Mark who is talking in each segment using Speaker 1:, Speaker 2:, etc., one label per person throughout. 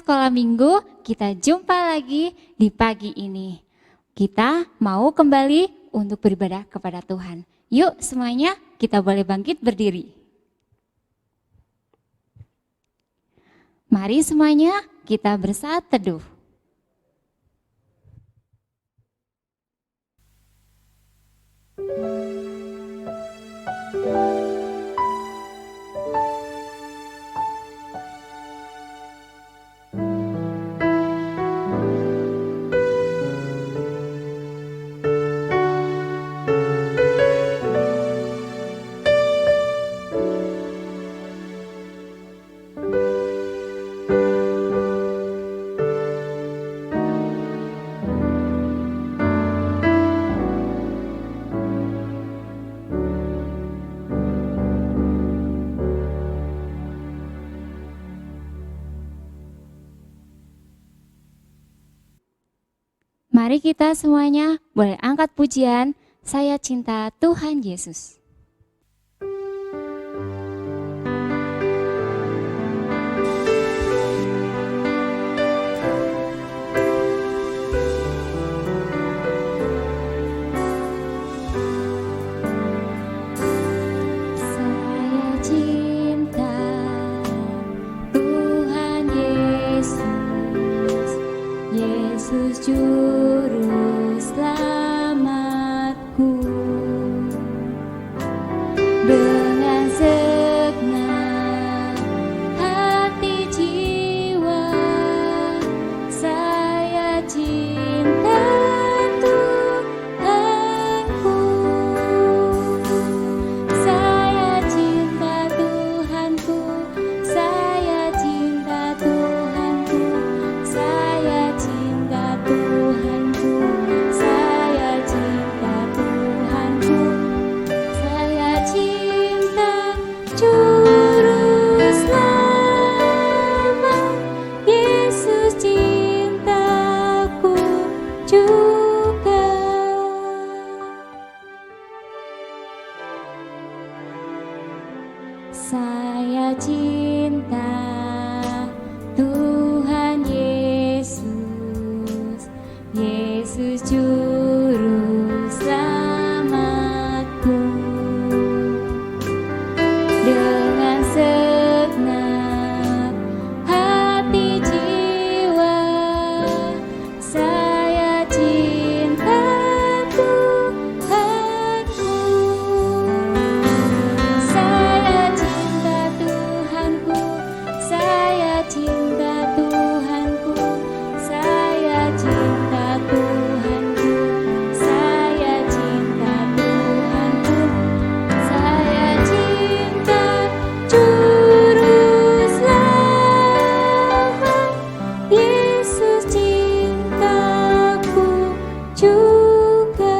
Speaker 1: sekolah minggu, kita jumpa lagi di pagi ini. Kita mau kembali untuk beribadah kepada Tuhan. Yuk semuanya, kita boleh bangkit berdiri. Mari semuanya kita bersaat teduh. Mari kita semuanya boleh angkat pujian, Saya Cinta Tuhan Yesus. Saya cinta Tuhan Yesus, Yesus Juru Selamatku. Dengan segenap hati jiwa, saya cinta Tuhanku. Saya cinta Tuhanku, saya cinta Tuhanku, saya cinta Tuhanku, saya cinta Tuhanku, saya cinta Juru Selamat, Yesus cintaku juga. Saya cinta Tuhan Yesus, Yesus Juru Selamatku. Dengan segenap hati jiwa, saya cinta Tuhanku. Saya cinta Tuhanku, saya cinta Tuhanku, saya cinta Tuhanku, saya cinta Tuhanku, saya cinta Juru Selamat, Yesus cintaku juga.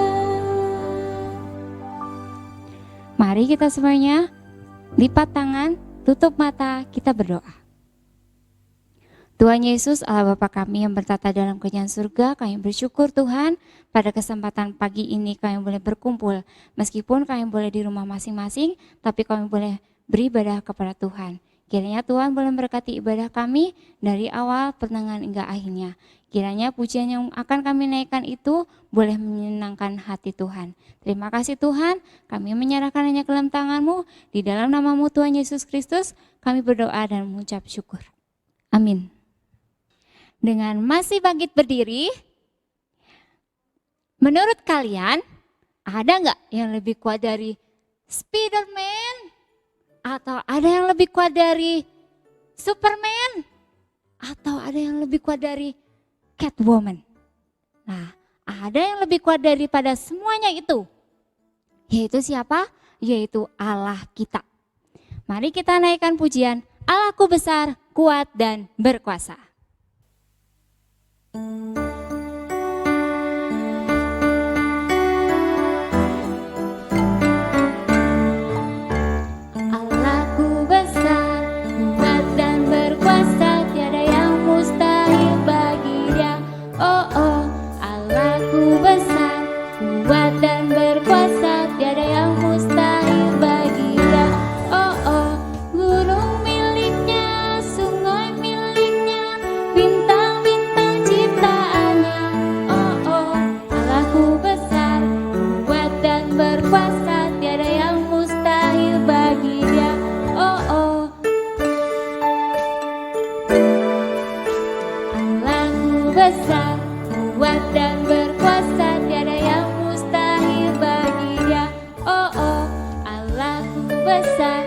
Speaker 1: Mari kita semuanya lipat tangan, tutup mata, kita berdoa. Tuhan Yesus, Allah Bapa kami yang bertata dalam kerajaan surga, kami bersyukur Tuhan pada kesempatan pagi ini kami boleh berkumpul. Meskipun kami boleh di rumah masing-masing, tapi kami boleh beribadah kepada Tuhan. Kiranya Tuhan boleh memberkati ibadah kami dari awal pertengahan hingga akhirnya. Kiranya pujian yang akan kami naikkan itu boleh menyenangkan hati Tuhan. Terima kasih Tuhan, kami menyerahkan hanya ke dalam tangan-Mu. Di dalam nama-Mu Tuhan Yesus Kristus, kami berdoa dan mengucap syukur. Amin. Dengan masih bangkit berdiri, menurut kalian ada nggak yang lebih kuat dari Spiderman? Atau ada yang lebih kuat dari Superman? Atau ada yang lebih kuat dari Catwoman? Nah, ada yang lebih kuat daripada semuanya itu. Yaitu siapa? Yaitu Allah kita. Mari kita naikkan pujian, Allahku besar, kuat dan berkuasa. Allahku besar, kuat dan berkuasa, tiada yang mustahil bagi Dia. Oh oh, Allahku besar, kuat dan berkuasa, tiada yang mustahil bagi Dia. Oh oh, gunung miliknya, sungai miliknya, dan berkuasa, tiada yang mustahil bagi Dia. Oh oh, Allahku besar,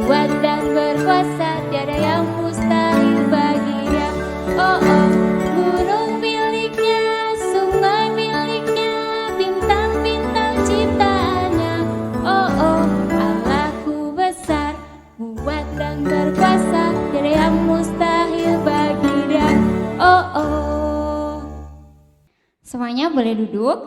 Speaker 1: kuat dan berkuasa, tiada yang mustahil bagi Dia. Oh oh, gunung miliknya, sungai miliknya, bintang-bintang ciptaannya. Oh oh, Allahku besar, kuat dan berkuasa, tiada yang mustahil bagi Dia. Oh oh. Semuanya boleh duduk.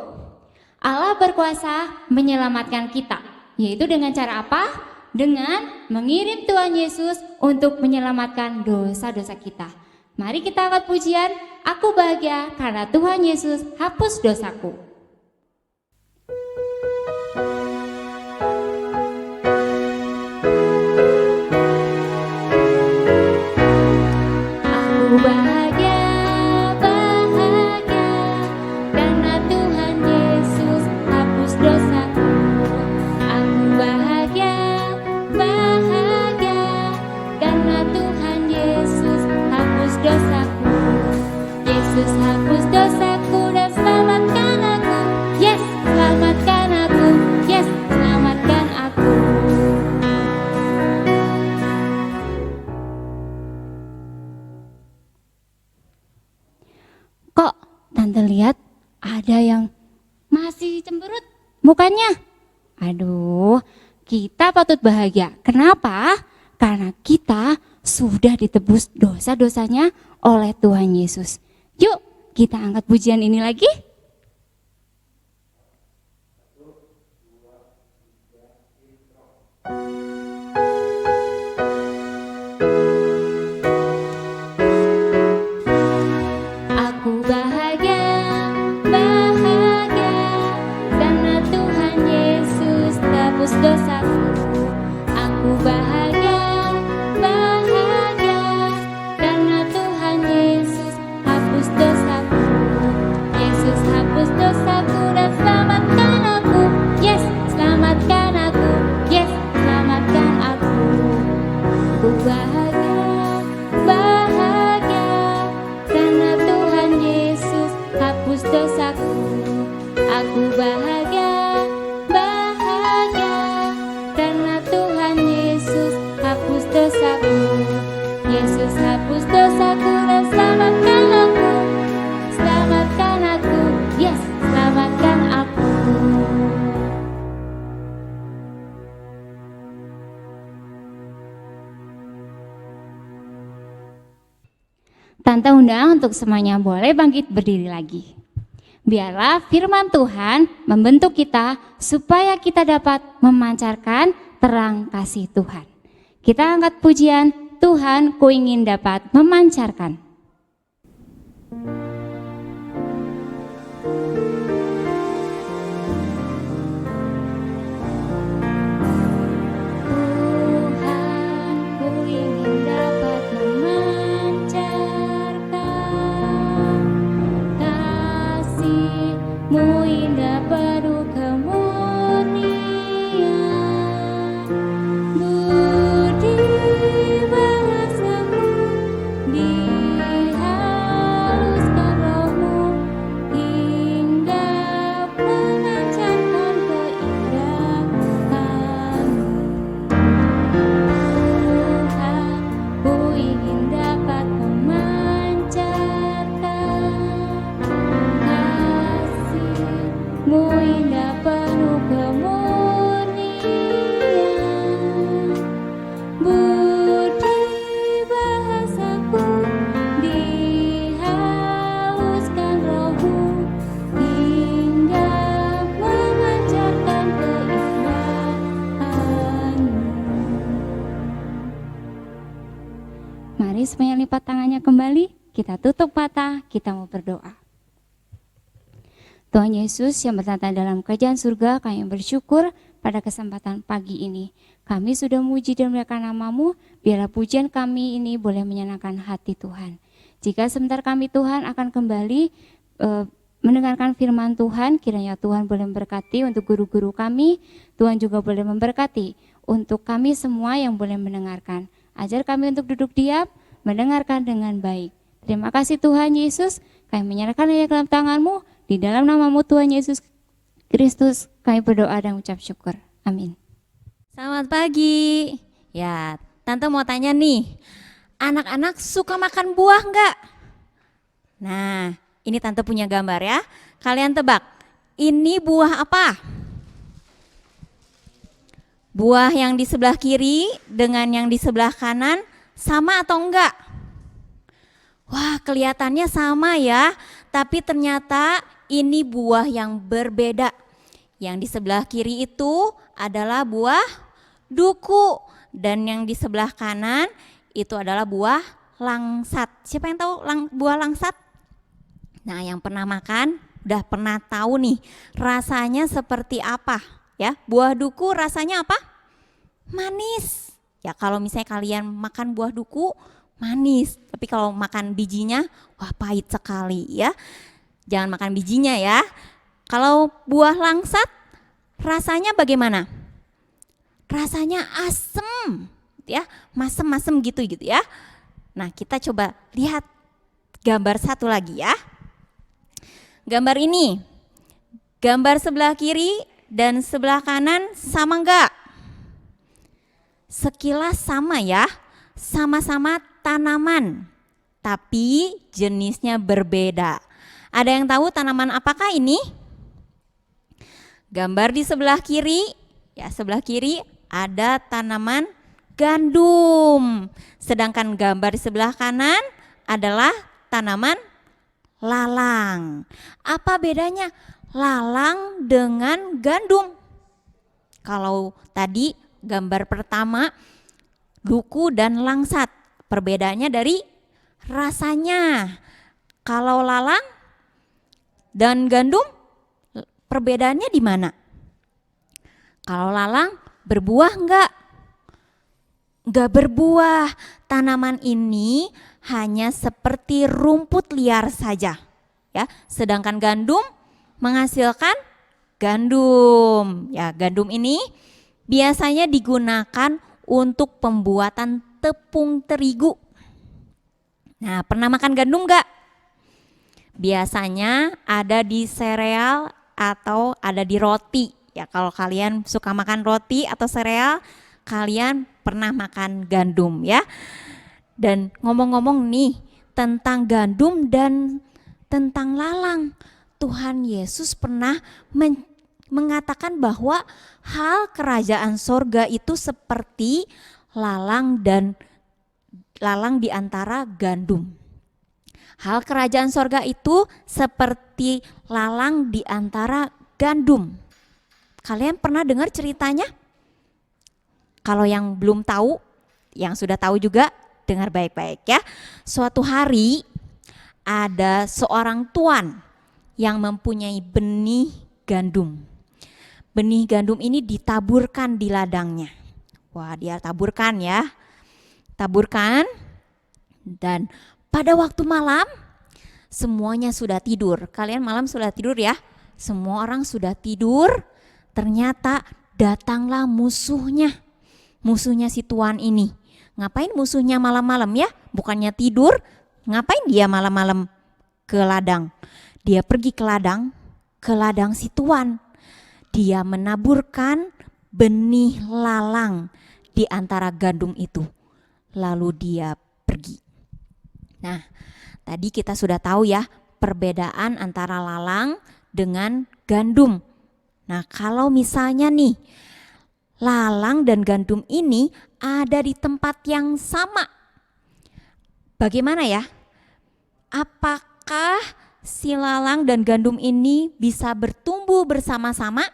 Speaker 1: Allah berkuasa menyelamatkan kita, yaitu dengan cara apa? Dengan mengirim Tuhan Yesus untuk menyelamatkan dosa-dosa kita. Mari kita angkat pujian, aku bahagia karena Tuhan Yesus hapus dosaku. Aku bahagia, bahagia karena Tuhan Yesus hapus dosaku. Aku bahagia, bahagia karena Tuhan Yesus hapus dosaku. Yesus hapus dosaku dan selamatkan aku. Yes, selamatkan aku. Yes, selamatkan aku. Kok tante lihat ada yang masih cemberut mukanya? Aduh, kita patut bahagia. Kenapa? Karena kita sudah ditebus dosa-dosanya oleh Tuhan Yesus. Yuk, kita angkat pujian ini lagi. Aku bahagia, bahagia karena Tuhan Yesus tebus dosaku. Aku bahagia, bahagia karena Tuhan Yesus hapus dosaku. Yesus hapus dosaku dan selamatkan aku. Yes, selamatkan aku. Yes, selamatkan aku. Aku bahagia, bahagia karena Tuhan Yesus hapus dosaku. Aku bahagia, bahagia karena Tuhan Yesus hapus dosaku. Yesus hapus dosaku dan selamatkan aku. Selamatkan aku. Yes, selamatkan aku. Tante undang untuk semuanya boleh bangkit berdiri lagi. Biarlah firman Tuhan membentuk kita supaya kita dapat memancarkan terang kasih Tuhan. Kita angkat pujian, Tuhan ku ingin dapat memancarkan. Tuhan ku ingin dapat memancarkan kasih-Mu indah penuh kemurnian. Budi bahasamu dihaluskan roh-Mu hingga memancarkan keindahan-Mu. Tuhan, ku ingin dapat memancarkan kasih-Mu indah penuh kemurnian. Budi bahasaku dihaluskan roh-Mu hingga memancarkan keindahan-Mu. Mari semuanya lipat tangannya kembali, kita tutup mata, kita mau berdoa. Tuhan Yesus yang bertata dalam kerajaan surga, kami bersyukur pada kesempatan pagi ini. Kami sudah memuji dan memuliakan nama-Mu, biarlah pujian kami ini boleh menyenangkan hati Tuhan. Jika sebentar kami Tuhan akan kembali mendengarkan firman Tuhan, kiranya Tuhan boleh memberkati untuk guru-guru kami, Tuhan juga boleh memberkati untuk kami semua yang boleh mendengarkan. Ajar kami untuk duduk diam, mendengarkan dengan baik. Terima kasih Tuhan Yesus, kami menyerahkan hanya dalam tangan-Mu, Di dalam namamu Tuhan Yesus Kristus kami berdoa dan ucap syukur. Amin.
Speaker 2: Selamat pagi. Ya, Tante mau tanya nih, anak-anak suka makan buah enggak? Nah, ini Tante punya gambar ya. Kalian tebak, ini buah apa? Buah yang di sebelah kiri dengan yang di sebelah kanan sama atau enggak? Wah, kelihatannya sama ya, tapi ternyata ini buah yang berbeda. Yang di sebelah kiri itu adalah buah duku dan yang di sebelah kanan itu adalah buah langsat. Siapa yang tahu buah langsat? Nah, yang pernah makan udah pernah tahu nih rasanya seperti apa ya. Buah duku rasanya apa? Manis. Ya kalau misalnya kalian makan buah duku manis, tapi kalau makan bijinya wah pahit sekali ya. Jangan makan bijinya ya. Kalau buah langsat rasanya bagaimana? Rasanya asem ya, masem-masem gitu ya. Nah, kita coba lihat gambar satu lagi ya. Gambar ini, gambar sebelah kiri dan sebelah kanan sama enggak? Sekilas sama ya, sama-sama tanaman, tapi jenisnya berbeda. Ada yang tahu tanaman apakah ini? Gambar di sebelah kiri, ya sebelah kiri ada tanaman gandum. Sedangkan gambar di sebelah kanan adalah tanaman lalang. Apa bedanya lalang dengan gandum? Kalau tadi gambar pertama duku dan langsat, perbedaannya dari rasanya. Kalau lalang dan gandum perbedaannya di mana? Kalau lalang berbuah enggak? Enggak berbuah. Tanaman ini hanya seperti rumput liar saja. Ya, sedangkan gandum menghasilkan gandum. Ya, gandum ini biasanya digunakan untuk pembuatan tepung terigu. Nah, pernah makan gandum enggak? Biasanya ada di sereal atau ada di roti. Ya, kalau kalian suka makan roti atau sereal, kalian pernah makan gandum ya. Dan ngomong-ngomong nih tentang gandum dan tentang lalang, Tuhan Yesus pernah mengatakan bahwa hal kerajaan sorga itu seperti lalang di antara gandum. Hal kerajaan sorga itu seperti lalang di antara gandum. Kalian pernah dengar ceritanya? Kalau yang belum tahu, yang sudah tahu juga dengar baik-baik ya. Suatu hari ada seorang tuan yang mempunyai benih gandum. Benih gandum ini ditaburkan di ladangnya. Wah, dia taburkan ya. Taburkan dan pada waktu malam semuanya sudah tidur. Kalian malam sudah tidur ya? Semua orang sudah tidur. Ternyata datanglah musuhnya. Musuhnya si tuan ini. Ngapain musuhnya malam-malam ya? Bukannya tidur, ngapain dia malam-malam ke ladang? Dia pergi ke ladang si tuan. Dia menaburkan benih lalang di antara gandum itu. Lalu dia pergi. Nah, tadi kita sudah tahu ya perbedaan antara lalang dengan gandum. Nah, kalau misalnya nih lalang dan gandum ini ada di tempat yang sama, bagaimana ya? Apakah si lalang dan gandum ini bisa bertumbuh bersama-sama?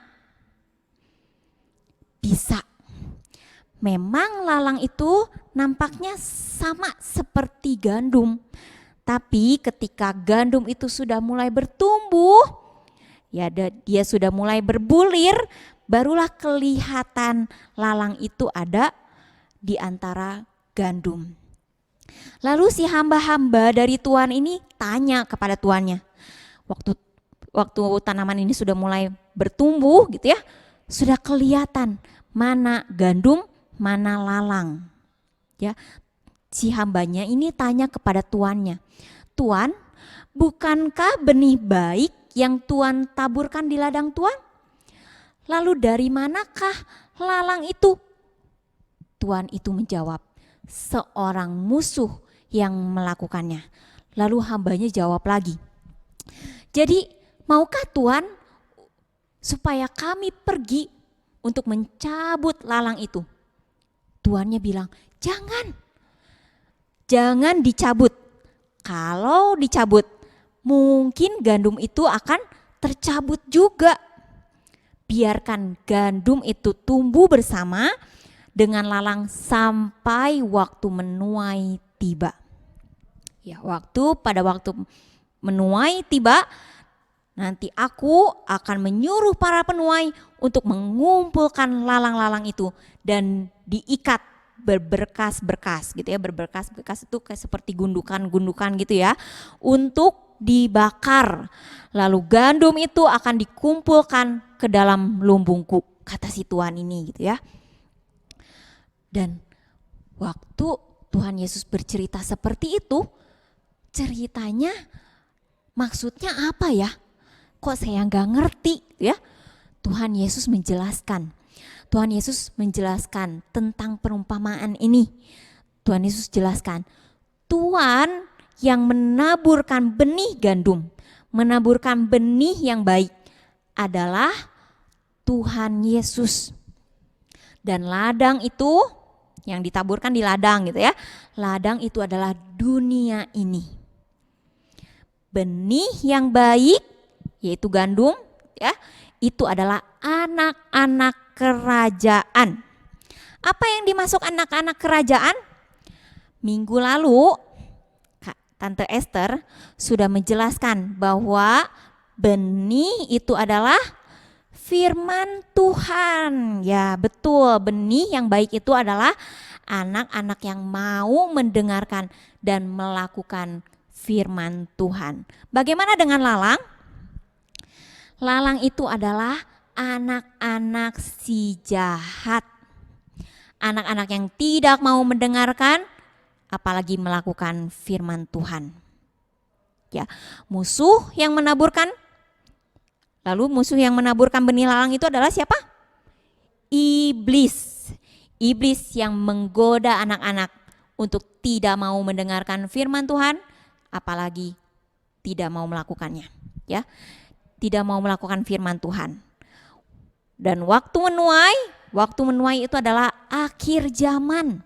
Speaker 2: Bisa. Memang lalang itu nampaknya sama seperti gandum. Tapi ketika gandum itu sudah mulai bertumbuh, ya dia sudah mulai berbulir, barulah kelihatan lalang itu ada di antara gandum. Lalu si hamba-hamba dari tuan ini tanya kepada tuannya. Waktu tanaman ini sudah mulai bertumbuh gitu ya, sudah kelihatan mana gandum, mana lalang. Ya, si hambanya ini tanya kepada tuannya, "Tuan, bukankah benih baik yang Tuhan taburkan di ladang Tuhan? Lalu dari manakah lalang itu? Tuhan itu menjawab, seorang musuh yang melakukannya. Lalu hambanya jawab lagi, jadi maukah Tuhan supaya kami pergi untuk mencabut lalang itu? Tuannya bilang, jangan dicabut. Kalau dicabut, mungkin gandum itu akan tercabut juga. Biarkan gandum itu tumbuh bersama dengan lalang sampai waktu menuai tiba. Ya, pada waktu menuai tiba, nanti aku akan menyuruh para penuai untuk mengumpulkan lalang-lalang itu dan diikat berberkas-berkas gitu ya. Berberkas-berkas itu kayak seperti gundukan-gundukan gitu ya, untuk dibakar. Lalu gandum itu akan dikumpulkan ke dalam lumbungku, kata si Tuhan ini gitu ya. Dan waktu Tuhan Yesus bercerita seperti itu, ceritanya maksudnya apa ya? Kok saya nggak ngerti ya? Tuhan Yesus menjelaskan tentang perumpamaan ini. Tuhan Yesus jelaskan, Tuhan yang menaburkan benih gandum, menaburkan benih yang baik adalah Tuhan Yesus. Dan ladang itu yang ditaburkan di ladang gitu ya. Ladang itu adalah dunia ini. Benih yang baik yaitu gandum ya, itu adalah anak-anak kerajaan. Apa yang dimasuk anak-anak kerajaan? Minggu lalu Tante Esther sudah menjelaskan bahwa benih itu adalah firman Tuhan. Ya betul, benih yang baik itu adalah anak-anak yang mau mendengarkan dan melakukan firman Tuhan. Bagaimana dengan lalang? Lalang itu adalah anak-anak si jahat. Anak-anak yang tidak mau mendengarkan, apalagi melakukan firman Tuhan. Ya, musuh yang menaburkan benih lalang itu adalah siapa? Iblis. Iblis yang menggoda anak-anak untuk tidak mau mendengarkan firman Tuhan, apalagi tidak mau melakukannya. Ya, tidak mau melakukan firman Tuhan. Dan waktu menuai itu adalah akhir zaman.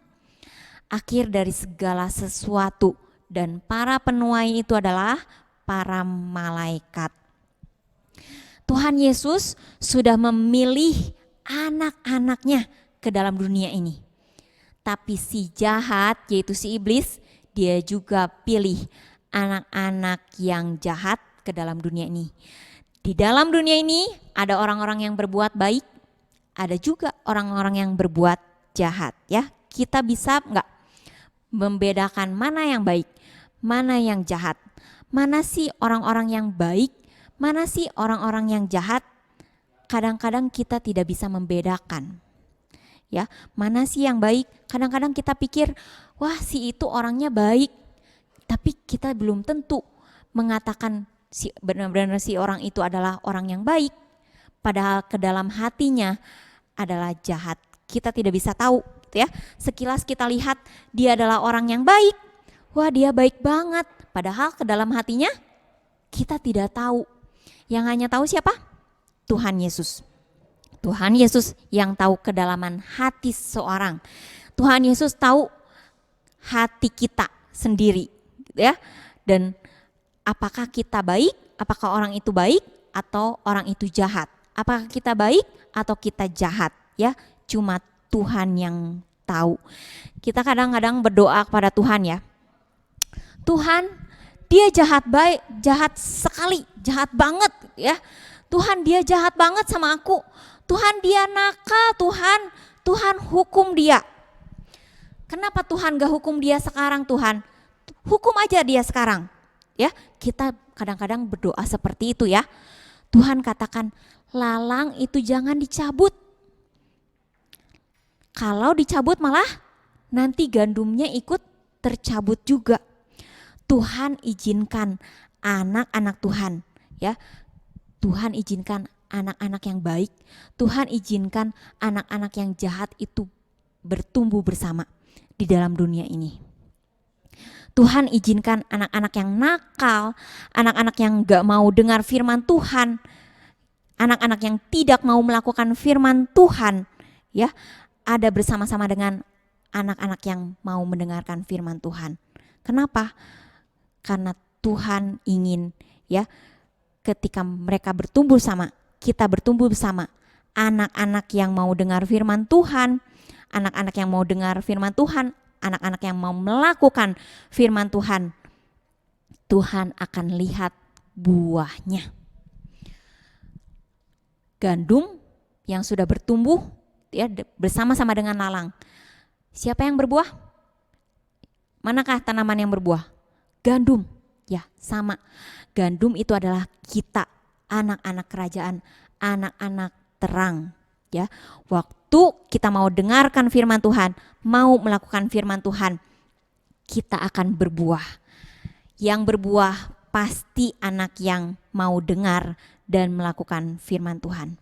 Speaker 2: Akhir dari segala sesuatu, dan para penuai itu adalah para malaikat. Tuhan Yesus sudah memilih anak-anaknya ke dalam dunia ini. Tapi si jahat, yaitu si iblis, dia juga pilih anak-anak yang jahat ke dalam dunia ini. Di dalam dunia ini ada orang-orang yang berbuat baik, ada juga orang-orang yang berbuat jahat ya. Kita bisa enggak membedakan mana yang baik, mana yang jahat? Mana sih orang-orang yang baik, mana sih orang-orang yang jahat? Kadang-kadang kita tidak bisa membedakan. Ya, mana sih yang baik? Kadang-kadang kita pikir, wah si itu orangnya baik. Tapi kita belum tentu mengatakan benar-benar si orang itu adalah orang yang baik, padahal ke dalam hatinya adalah jahat. Kita tidak bisa tahu ya. Sekilas kita lihat dia adalah orang yang baik, wah dia baik banget, padahal ke dalam hatinya kita tidak tahu. Yang hanya tahu siapa? Tuhan Yesus. Tuhan Yesus yang tahu kedalaman hati seseorang. Tuhan Yesus tahu hati kita sendiri ya. Dan apakah kita baik? Apakah orang itu baik atau orang itu jahat? Apakah kita baik atau kita jahat? Ya, cuma Tuhan yang tahu. Kita kadang-kadang berdoa kepada Tuhan ya. Tuhan, dia jahat sekali, jahat banget ya. Tuhan, dia jahat banget sama aku. Tuhan, dia nakal, Tuhan hukum dia. Kenapa Tuhan gak hukum dia sekarang Tuhan? Hukum aja dia sekarang. Ya, kita kadang-kadang berdoa seperti itu ya. Tuhan katakan, lalang itu jangan dicabut. Kalau dicabut malah nanti gandumnya ikut tercabut juga. Tuhan izinkan anak-anak Tuhan ya Tuhan izinkan anak-anak yang baik, Tuhan izinkan anak-anak yang jahat itu bertumbuh bersama di dalam dunia ini. Tuhan izinkan anak-anak yang nakal, anak-anak yang gak mau dengar firman Tuhan, anak-anak yang tidak mau melakukan firman Tuhan, ya, ada bersama-sama dengan anak-anak yang mau mendengarkan firman Tuhan. Kenapa? Karena Tuhan ingin, ya, ketika mereka bertumbuh sama, kita bertumbuh bersama, anak-anak yang mau dengar firman Tuhan, anak-anak yang mau dengar firman Tuhan, anak-anak yang mau melakukan firman Tuhan, Tuhan akan lihat buahnya. Gandum yang sudah bertumbuh, ya, bersama-sama dengan lalang. Siapa yang berbuah? Manakah tanaman yang berbuah? Gandum. Ya, sama. Gandum itu adalah kita, anak-anak kerajaan, anak-anak terang. Ya, waktu kita mau dengarkan firman Tuhan, mau melakukan firman Tuhan, kita akan berbuah. Yang berbuah pasti anak yang mau dengar dan melakukan firman Tuhan.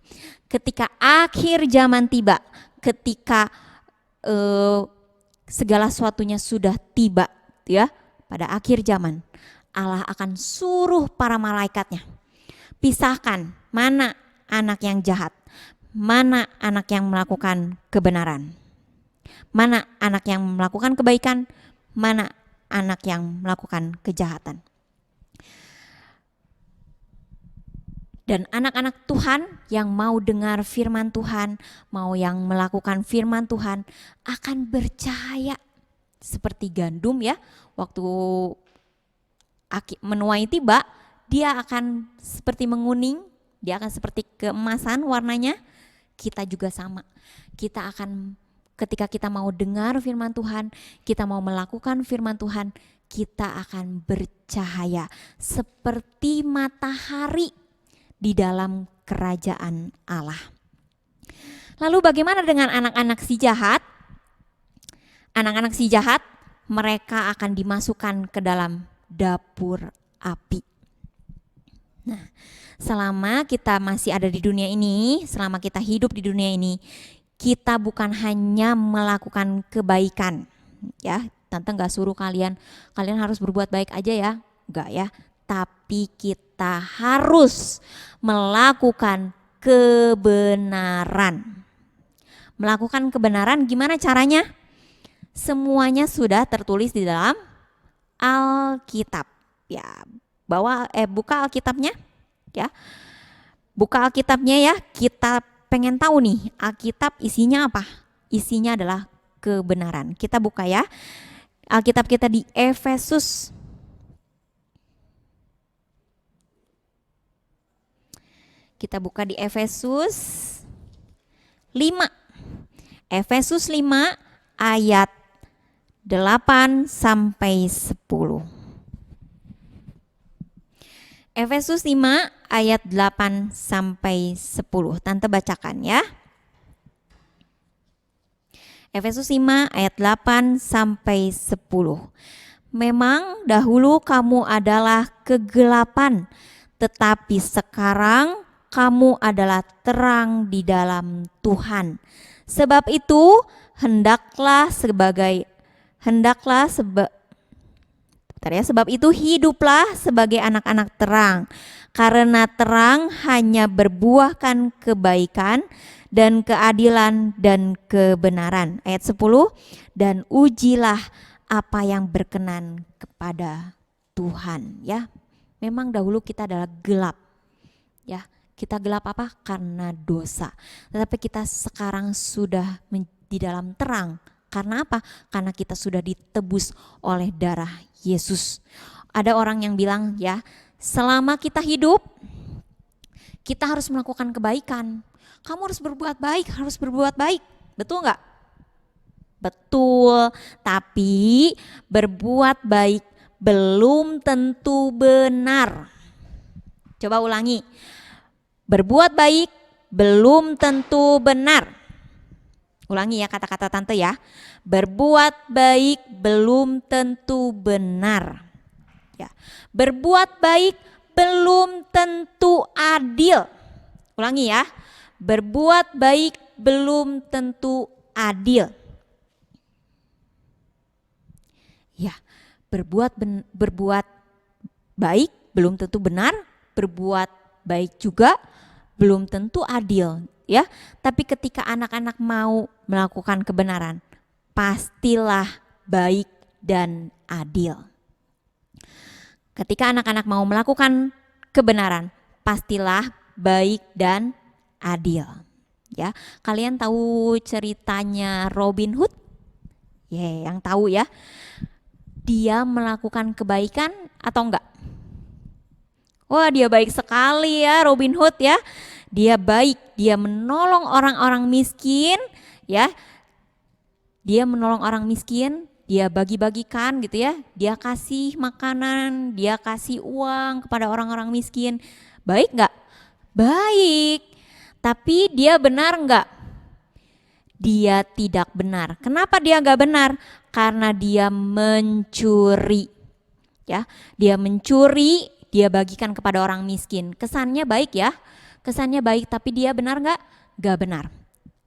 Speaker 2: Ketika akhir zaman tiba, ketika segala sesuatunya sudah tiba, ya, pada akhir zaman, Allah akan suruh para malaikatnya, pisahkan mana anak yang jahat, mana anak yang melakukan kebenaran, mana anak yang melakukan kebaikan, mana anak yang melakukan kejahatan. Dan anak-anak Tuhan yang mau dengar firman Tuhan, mau yang melakukan firman Tuhan akan bercahaya seperti gandum, ya. Waktu menuai tiba, dia akan seperti menguning, dia akan seperti keemasan warnanya. Kita juga sama. Kita akan, ketika kita mau dengar firman Tuhan, kita mau melakukan firman Tuhan, kita akan bercahaya seperti matahari di dalam kerajaan Allah. Lalu bagaimana dengan anak-anak si jahat? Anak-anak si jahat, mereka akan dimasukkan ke dalam dapur api. Nah, selama kita masih ada di dunia ini, selama kita hidup di dunia ini, kita bukan hanya melakukan kebaikan, ya. Tante gak suruh kalian harus berbuat baik aja ya, enggak ya. Tapi kita harus melakukan kebenaran. Melakukan kebenaran gimana caranya? Semuanya sudah tertulis di dalam Alkitab. Ya, buka Alkitabnya, ya. Buka Alkitabnya ya. Kita pengen tahu nih, Alkitab isinya apa? Isinya adalah kebenaran. Kita buka ya. Alkitab kita di Efesus. Kita buka di Efesus 5. Efesus 5 ayat 8 sampai 10. Efesus 5 ayat 8 sampai 10. Tante bacakan ya. Efesus 5 ayat 8 sampai 10. Memang dahulu kamu adalah kegelapan, tetapi sekarang kamu adalah terang di dalam Tuhan. Sebab itu sebab itu hiduplah sebagai anak-anak terang, karena terang hanya berbuahkan kebaikan dan keadilan dan kebenaran. Ayat 10, dan ujilah apa yang berkenan kepada Tuhan, ya. Memang dahulu kita adalah gelap, ya. Kita gelap apa? Karena dosa. Tetapi kita sekarang sudah di dalam terang. Karena apa? Karena kita sudah ditebus oleh darah Yesus. Ada orang yang bilang, ya, selama kita hidup, kita harus melakukan kebaikan. Kamu harus berbuat baik. Betul nggak? Betul. Tapi berbuat baik belum tentu benar. Coba ulangi. Berbuat baik belum tentu benar. Ulangi ya kata-kata tante ya. Berbuat baik belum tentu benar. Ya. Berbuat baik belum tentu adil. Ulangi ya, berbuat baik belum tentu adil. Ya, berbuat baik belum tentu benar, berbuat baik juga belum tentu adil, ya. Tapi ketika anak-anak mau melakukan kebenaran, pastilah baik dan adil. Ketika anak-anak mau melakukan kebenaran, pastilah baik dan adil. Ya, kalian tahu ceritanya Robin Hood? Yang tahu ya. Dia melakukan kebaikan atau enggak? Wah, dia baik sekali ya Robin Hood ya. Dia baik, dia menolong orang-orang miskin ya. Dia menolong orang miskin, dia bagi-bagikan gitu ya. Dia kasih makanan, dia kasih uang kepada orang-orang miskin. Baik enggak? Baik. Tapi dia benar enggak? Dia tidak benar. Kenapa dia enggak benar? Karena dia mencuri. Ya, dia mencuri, dia bagikan kepada orang miskin. Kesannya baik ya. Kesannya baik, tapi dia benar enggak? Enggak benar.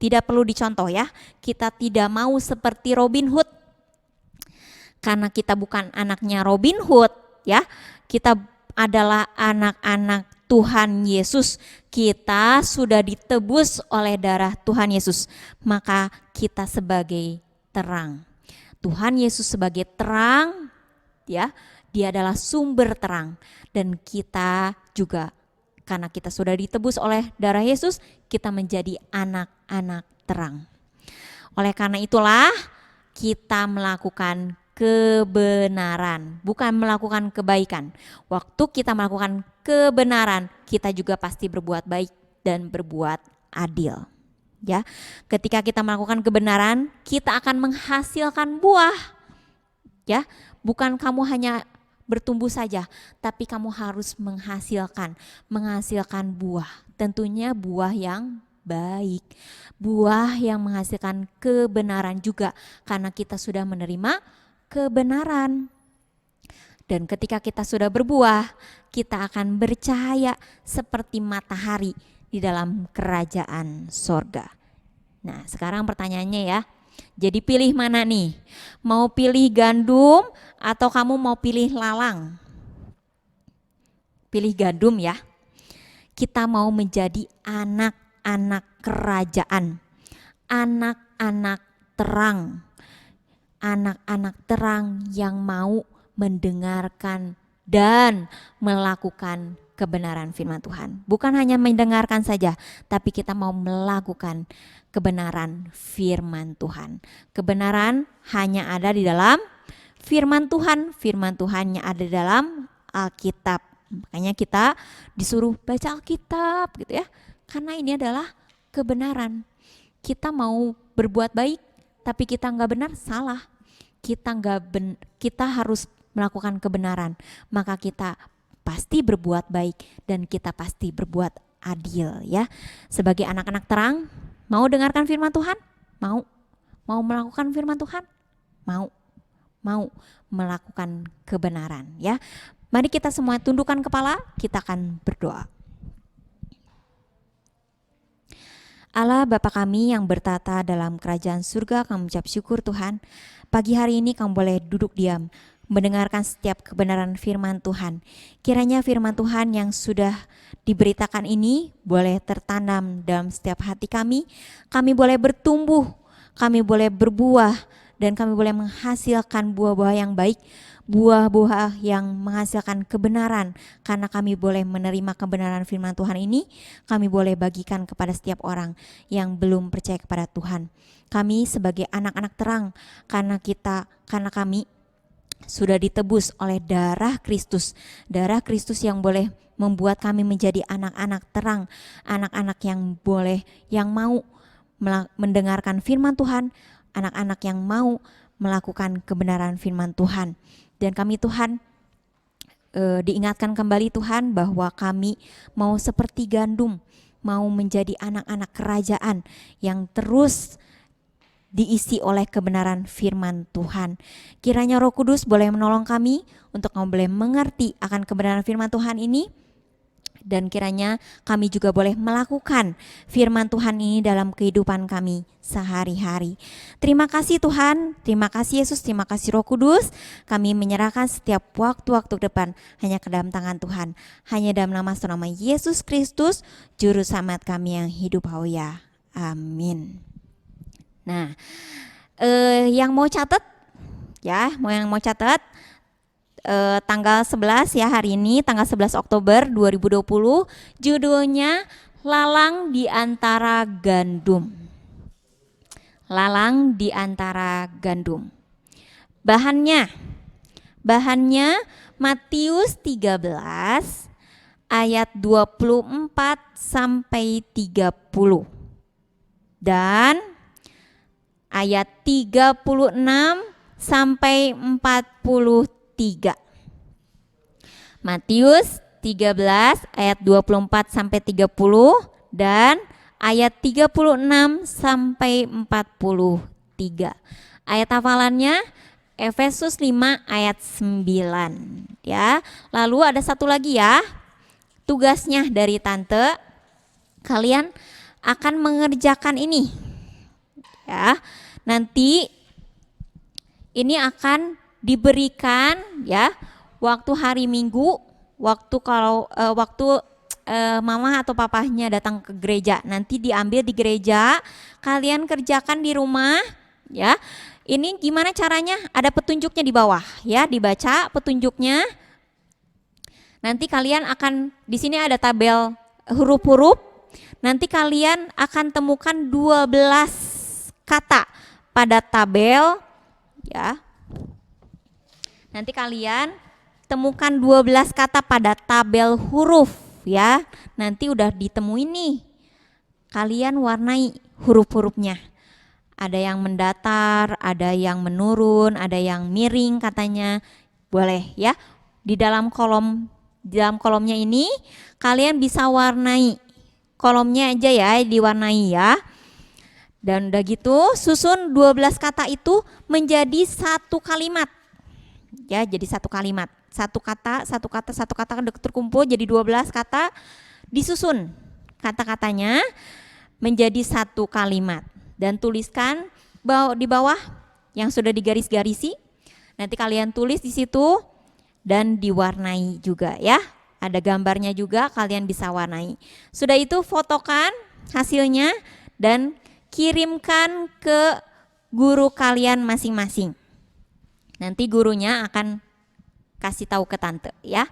Speaker 2: Tidak perlu dicontoh ya. Kita tidak mau seperti Robin Hood. Karena kita bukan anaknya Robin Hood ya. Kita adalah anak-anak Tuhan Yesus. Kita sudah ditebus oleh darah Tuhan Yesus. Maka kita sebagai terang. Tuhan Yesus sebagai terang ya. Dia adalah sumber terang, dan kita juga karena kita sudah ditebus oleh darah Yesus, kita menjadi anak-anak terang. Oleh karena itulah kita melakukan kebenaran, bukan melakukan kebaikan. Waktu kita melakukan kebenaran, kita juga pasti berbuat baik dan berbuat adil. Ya, ketika kita melakukan kebenaran, kita akan menghasilkan buah. Ya, bukan kamu hanya bertumbuh saja, tapi kamu harus menghasilkan buah. Tentunya buah yang baik, buah yang menghasilkan kebenaran juga, karena kita sudah menerima kebenaran. Dan ketika kita sudah berbuah, kita akan bercahaya seperti matahari di dalam kerajaan sorga. Nah, sekarang pertanyaannya ya, jadi pilih mana nih? Mau pilih gandum atau kamu mau pilih lalang? Pilih gandum ya. Kita mau menjadi anak-anak kerajaan, anak-anak terang, anak-anak terang yang mau mendengarkan dan melakukan kebenaran firman Tuhan. Bukan hanya mendengarkan saja, tapi kita mau melakukan kebenaran firman Tuhan. Kebenaran hanya ada di dalam firman Tuhan. Firman Tuhannya ada di dalam Alkitab. Makanya kita disuruh baca Alkitab gitu ya. Karena ini adalah kebenaran. Kita mau berbuat baik, tapi kita nggak benar, salah. Kita harus melakukan kebenaran. Maka kita pasti berbuat baik dan kita pasti berbuat adil ya. Sebagai anak-anak terang, mau dengarkan firman Tuhan? Mau. Mau melakukan firman Tuhan? Mau. Mau melakukan kebenaran ya. Mari kita semua tundukkan kepala, kita akan berdoa. Allah Bapa kami yang bertata dalam kerajaan surga, kami mengucap syukur Tuhan. Pagi hari ini kamu boleh duduk diam, mendengarkan setiap kebenaran firman Tuhan. Kiranya firman Tuhan yang sudah diberitakan ini boleh tertanam dalam setiap hati kami. Kami boleh bertumbuh, kami boleh berbuah, dan kami boleh menghasilkan buah-buah yang baik, buah-buah yang menghasilkan kebenaran. Karena kami boleh menerima kebenaran firman Tuhan ini, kami boleh bagikan kepada setiap orang yang belum percaya kepada Tuhan. Kami sebagai anak-anak terang, karena kami sudah ditebus oleh darah Kristus yang boleh membuat kami menjadi anak-anak terang, anak-anak yang mau mendengarkan firman Tuhan, anak-anak yang mau melakukan kebenaran firman Tuhan. Dan kami Tuhan diingatkan kembali Tuhan bahwa kami mau seperti gandum, mau menjadi anak-anak kerajaan yang terus diisi oleh kebenaran firman Tuhan. Kiranya Roh Kudus boleh menolong kami untuk kami boleh mengerti akan kebenaran firman Tuhan ini, Dan kiranya kami juga boleh melakukan firman Tuhan ini dalam kehidupan kami sehari-hari. Terima kasih Tuhan, terima kasih Yesus, terima kasih Roh Kudus. Kami menyerahkan setiap waktu-waktu ke depan hanya ke dalam tangan Tuhan. Hanya dalam nama Yesus Kristus, Juru Selamat kami yang hidup hauya. Amin. Nah, yang mau catat ya, yang mau catat tanggal 11 ya, hari ini tanggal 11 Oktober 2020, judulnya Lalang di Antara Gandum. Lalang di Antara Gandum. Bahannya Matius 13 ayat 24 sampai 30 dan ayat 36 sampai 43. Matius 13 ayat 24 sampai 30 dan ayat 36 sampai 43. Ayat hafalannya Efesus 5 ayat 9 ya. Lalu ada satu lagi ya. Tugasnya dari tante, kalian akan mengerjakan ini. Ya. Nanti ini akan diberikan ya waktu hari Minggu, waktu mama atau papahnya datang ke gereja, nanti diambil di gereja, kalian kerjakan di rumah ya. Ini gimana caranya? Ada petunjuknya di bawah ya, dibaca petunjuknya. Nanti kalian akan, di sini ada tabel huruf-huruf. Nanti kalian akan temukan 12 kata pada tabel ya. Nanti kalian temukan 12 kata pada tabel huruf ya. Nanti udah ditemuin nih. Kalian warnai huruf-hurufnya. Ada yang mendatar, ada yang menurun, ada yang miring katanya. Boleh ya. Di dalam kolomnya ini kalian bisa warnai. Kolomnya aja ya, diwarnai ya. Dan udah gitu susun 12 kata itu menjadi satu kalimat. Ya, jadi satu kalimat. Satu kata terkumpul jadi 12 kata, disusun kata-katanya menjadi satu kalimat. Dan tuliskan di bawah yang sudah digaris-garisi. Nanti kalian tulis di situ dan diwarnai juga ya. Ada gambarnya juga, kalian bisa warnai. Sudah itu fotokan hasilnya dan kirimkan ke guru kalian masing-masing. Nanti gurunya akan kasih tahu ke tante ya.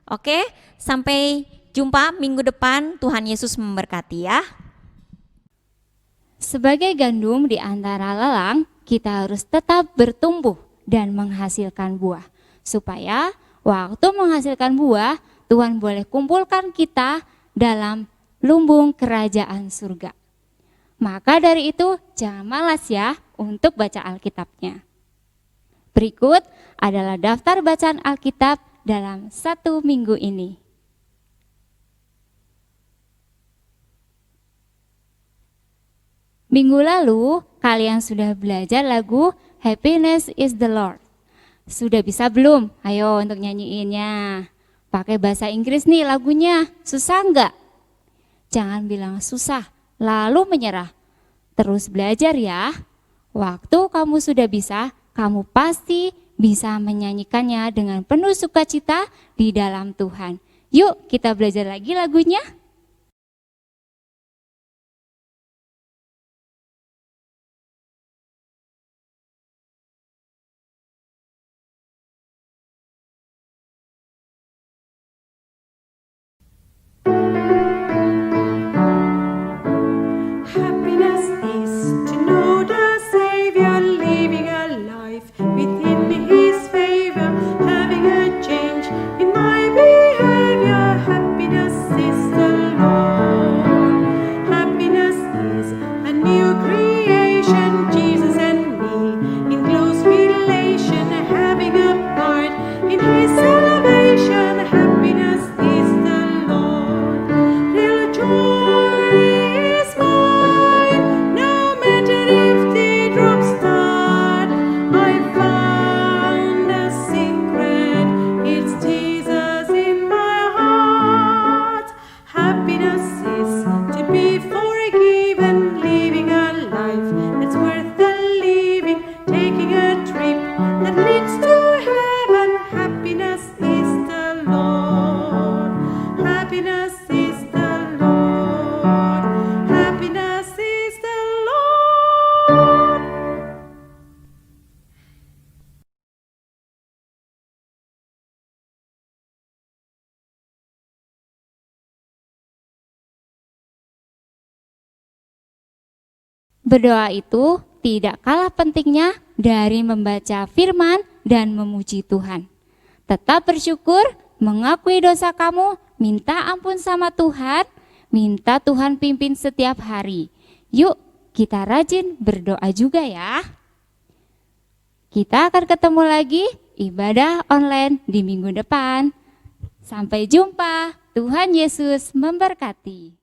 Speaker 2: Oke, sampai jumpa minggu depan. Tuhan Yesus memberkati ya.
Speaker 1: Sebagai gandum di antara lalang, kita harus tetap bertumbuh dan menghasilkan buah. Supaya waktu menghasilkan buah, Tuhan boleh kumpulkan kita dalam lumbung kerajaan surga. Maka dari itu jangan malas ya untuk baca Alkitabnya. Berikut adalah daftar bacaan Alkitab dalam 1 minggu ini. Minggu lalu kalian sudah belajar lagu Happiness is the Lord. Sudah bisa belum? Ayo untuk nyanyiinnya. Pakai bahasa Inggris nih lagunya, susah enggak? Jangan bilang susah lalu menyerah. Terus belajar ya. Waktu kamu sudah bisa, kamu pasti bisa menyanyikannya dengan penuh sukacita di dalam Tuhan. Yuk kita belajar lagi lagunya.
Speaker 3: Happiness is to know the Savior, living a life within His favor, having a change in my behavior. Happiness is the
Speaker 1: Berdoa itu tidak kalah pentingnya dari membaca firman dan memuji Tuhan. Tetap bersyukur, mengakui dosa kamu, minta ampun sama Tuhan, minta Tuhan pimpin setiap hari. Yuk, kita rajin berdoa juga ya. Kita akan ketemu lagi ibadah online di minggu depan. Sampai jumpa. Tuhan Yesus memberkati.